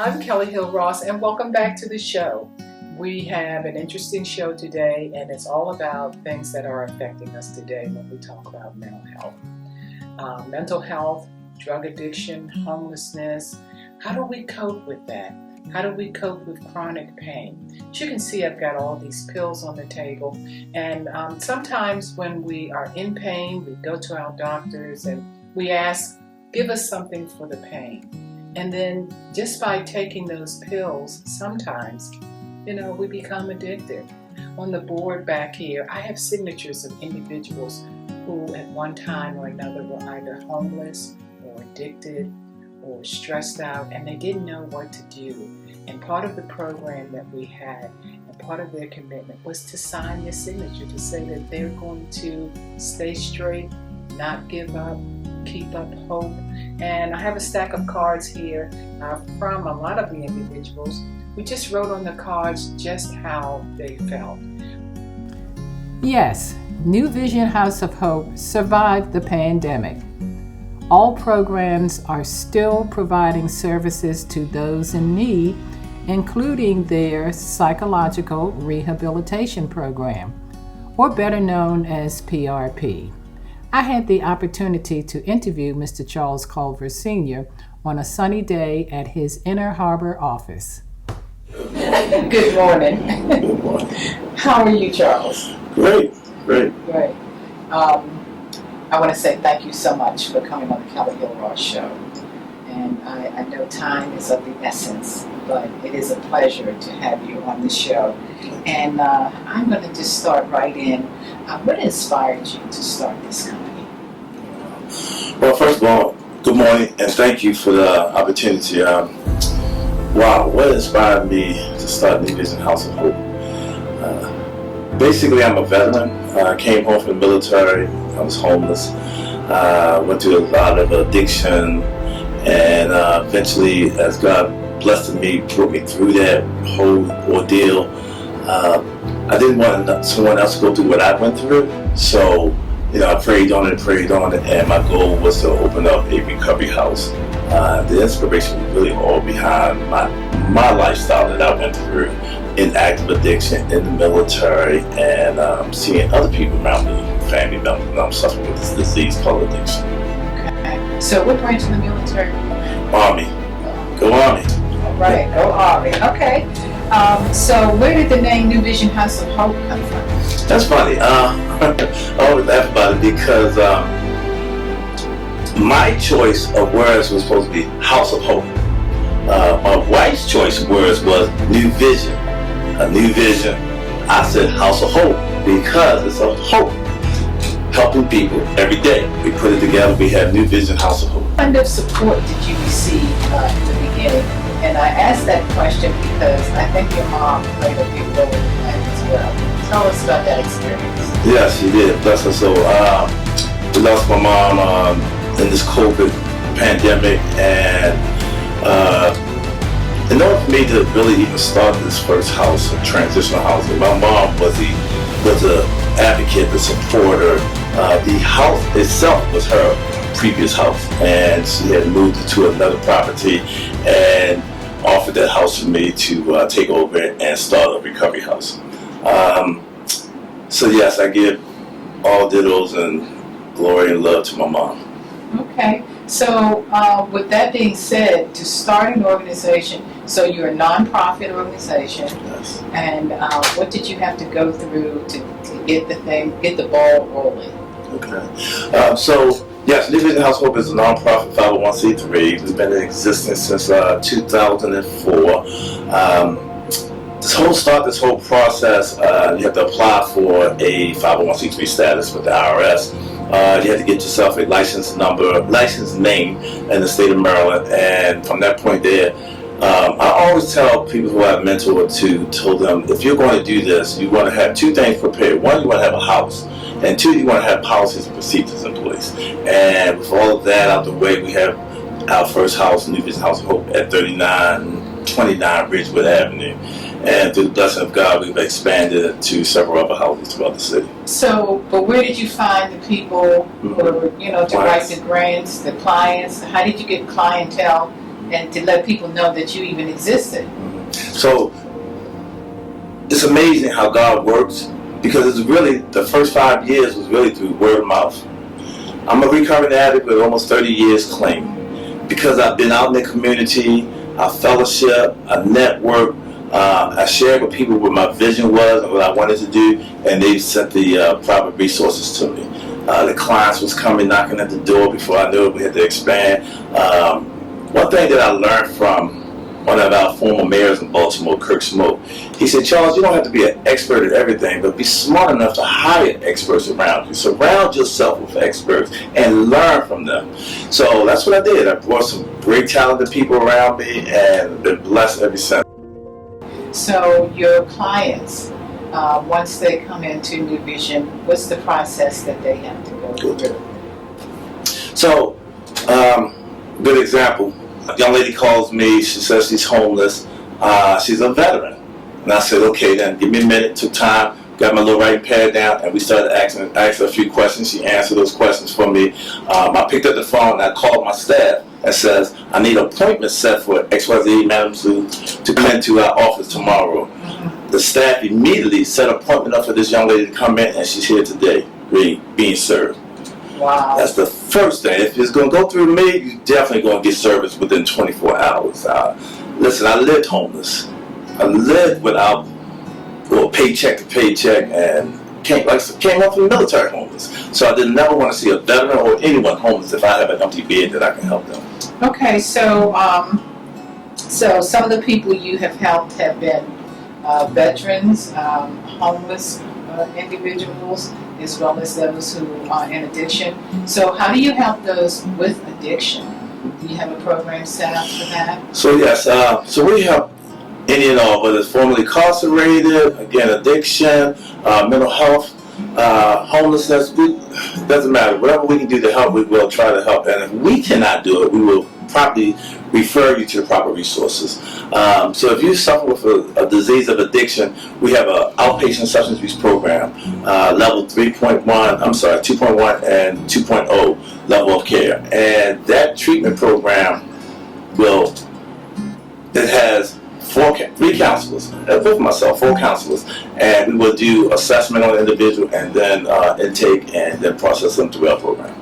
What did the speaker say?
I'm Kelly Hill Ross, and welcome back to the show. We have an interesting show today, and it's all about things that are affecting us today when we talk about mental health. Mental health, drug addiction, homelessness. How do we cope with that? How do we cope with chronic pain? As you can see, I've got all these pills on the table, and sometimes when we are in pain, we go to our doctors and we ask, give us something for the pain. And then just by taking those pills, sometimes, we become addicted. On the board back here, I have signatures of individuals who at one time or another were either homeless or addicted or stressed out, and they didn't know what to do. And part of the program that we had and part of their commitment was to sign their signature to say that they're going to stay straight, not give up, keep up hope. And I have a stack of cards here from a lot of the individuals who just wrote on the cards just how they felt. Yes, New Vision House of Hope survived the pandemic. All programs are still providing services to those in need, including their psychological rehabilitation program, or better known as PRP. I had the opportunity to interview Mr. Charles Culver Sr. on a sunny day at his Inner Harbor office. Good morning. Good morning. How are you, Charles? Great. Great. I want to say thank you so much for coming on the Kelly Hill Ross Show. And I know time is of the essence, but it is a pleasure to have you on the show. And I'm going to just start right in. What inspired you to start this company? Well, first of all, good morning, and thank you for the opportunity. Wow, what inspired me to start New Vision House of Hope? Basically, I'm a veteran. I came home from the military. I was homeless. Went through a lot of addiction, and eventually, as God blessed me, put me through that whole ordeal, I didn't want someone else to go through what I went through. So, I prayed on it, and my goal was to open up a recovery house. The inspiration was really all behind my lifestyle that I went through in active addiction, in the military, and seeing other people around me, family members, suffering with this disease called addiction. Okay. So what branch in the military? Army. Go Army. All right, go Army. Okay. So where did the name New Vision House of Hope come from? That's funny. I always laugh about it because my choice of words was supposed to be House of Hope. My wife's choice of words was New Vision. A new vision. I said House of Hope because it's a hope. Helping people every day. We put it together. We have New Vision House of Hope. What kind of support did you receive in the beginning? And I asked that question because I think your mom played a big role in that as well. Tell us about that experience. Yes, she did. Bless her soul. We lost my mom in this COVID pandemic, and in order for me to really even start this first house, a transitional housing, my mom was an advocate, the supporter. The house itself was her previous house, and she had moved to another property and offered that house for me to take over and start a recovery house. So yes, I give all dittos and glory and love to my mom. Okay, so with that being said, to start an organization, so you're a non-profit organization, Yes. and what did you have to go through to get the ball rolling? Okay. So yes, New Vision House of Hope is a non-profit 501c3. We've been in existence since 2004. This whole process, you have to apply for a 501c3 status with the IRS. You have to get yourself a license name in the state of Maryland, and from that point there, I always tell people who I've mentored told them, if you're going to do this, you want to have two things prepared. One, you want to have a house, and two, you want to have policies and procedures in place. And with all of that out the way, we have our first house, New Vision House of Hope, at 3929 Ridgewood Avenue. And through the blessing of God, we've expanded it to several other houses throughout the city. So, but where did you find the people, to write the grants, the clients? How did you get clientele and to let people know that you even existed? So, it's amazing how God works, because it's really, the first 5 years was really through word of mouth. I'm a recovering addict with almost 30 years clean. Because I've been out in the community, I fellowship, I network, I shared with people what my vision was and what I wanted to do, and they sent the proper resources to me. The clients was coming knocking at the door before I knew it. We had to expand. One thing that I learned from one of our former mayors in Baltimore, Kirk Smoke, he said, Charles, you don't have to be an expert at everything, but be smart enough to hire experts around you. Surround yourself with experts and learn from them. So that's what I did. I brought some great talented people around me and been blessed ever since. So your clients, once they come into New Vision, what's the process that they have to go through? So, good example. A young lady calls me, she says she's homeless, she's a veteran. And I said, okay, then give me a minute, took time, got my little writing pad down, and we started asking her a few questions. She answered those questions for me. I picked up the phone and I called my staff and says, I need an appointment set for XYZ madam to come into our office tomorrow. Mm-hmm. The staff immediately set an appointment up for this young lady to come in, and she's here today, being served. Wow. That's the first thing. If it's going to go through me, you're definitely going to get service within 24 hours. Listen, I lived homeless. I lived without paycheck to paycheck, and came up from the military homeless. So I did never want to see a veteran or anyone homeless if I have an empty bed that I can help them. Okay, so so some of the people you have helped have been veterans, homeless individuals, as well as those who are in addiction. So how do you help those with addiction? Do you have a program set up for that? So yes, so we help any and all, whether it's formerly incarcerated, again, addiction, mental health, homelessness, doesn't matter. Whatever we can do to help, we will try to help. And if we cannot do it, we will probably refer you to the proper resources. So if you suffer with a disease of addiction, we have an outpatient substance abuse program, level 2.1 and 2.0 level of care. And that treatment program it has three counselors, with myself, 4 counselors, and we will do assessment on the individual and then intake and then process them through our program.